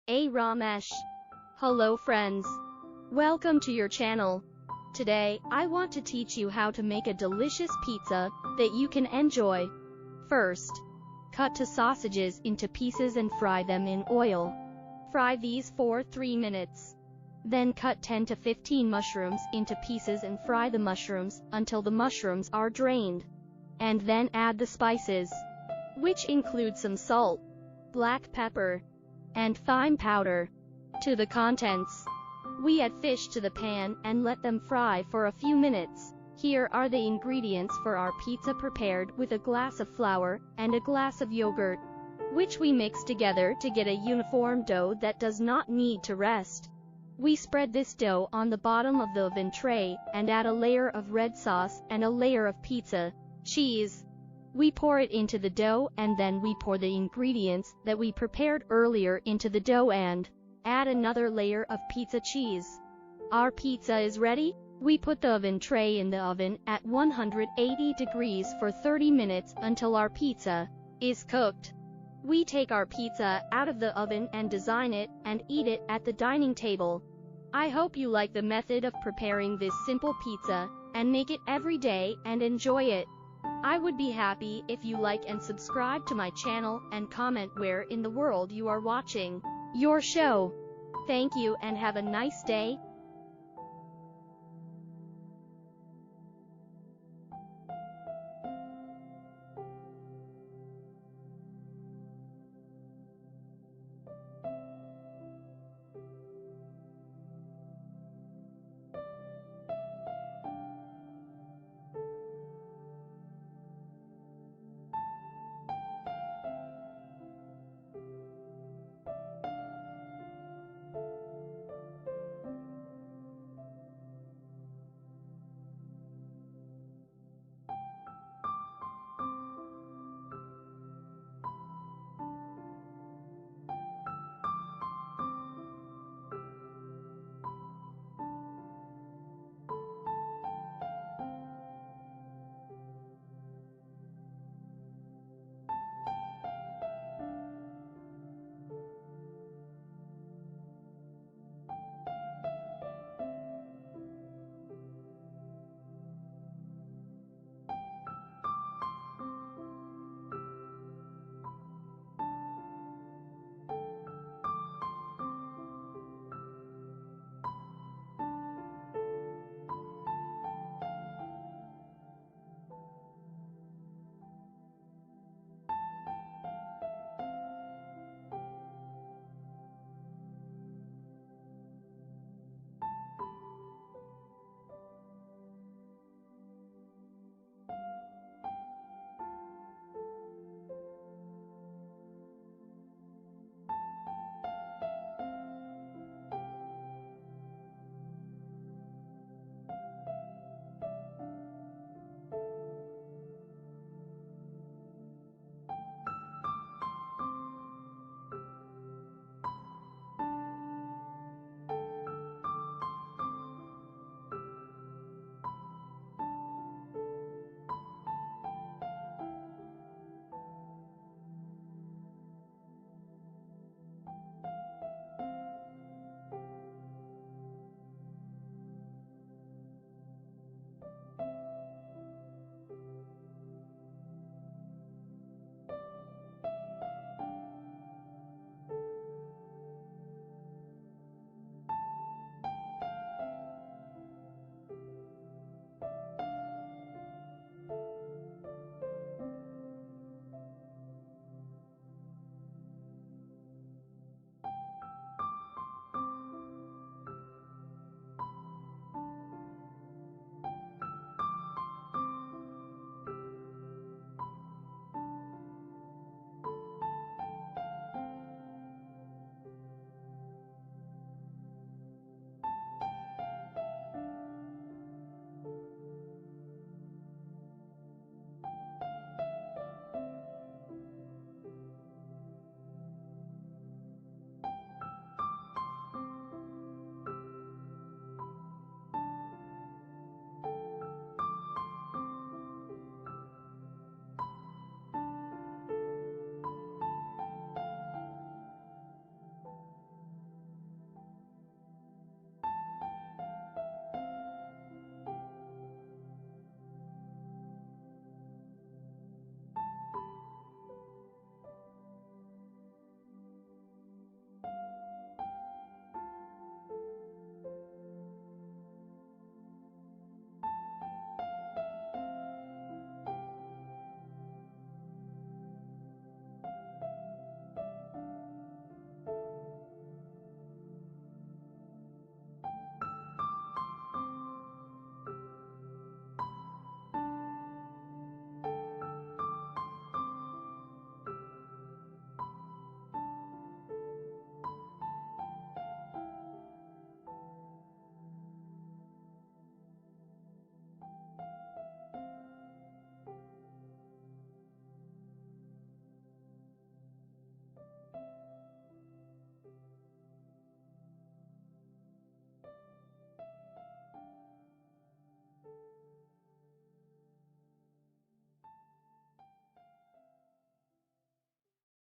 Ramesh. Hello friends. Welcome to your channel. Today, I want to teach you how to make a delicious pizza that you can enjoy. First, cut two sausages into pieces and fry them in oil. Fry these for 3 minutes. Then cut 10 to 15 mushrooms into pieces and fry the mushrooms until the mushrooms are drained. And then add the spices, which include some salt, black pepper, and thyme powder. To the contents. We add fish to the pan and let them fry for a few minutes. Here are the ingredients for our pizza prepared with a glass of flour and a glass of yogurt, which we mix together to get a uniform dough that does not need to rest. We spread this dough on the bottom of the oven tray and add a layer of red sauce and a layer of pizza cheese. We pour it into the dough and then we pour the ingredients that we prepared earlier into the dough and add another layer of pizza cheese. Our pizza is ready. We put the oven tray in the oven at 180 degrees for 30 minutes until our pizza is cooked. We take our pizza out of the oven and design it and eat it at the dining table. I hope you like the method of preparing this simple pizza and make it every day and enjoy it. I would be happy if you like and subscribe to my channel and comment where in the world you are watching your show. Thank you and have a nice day.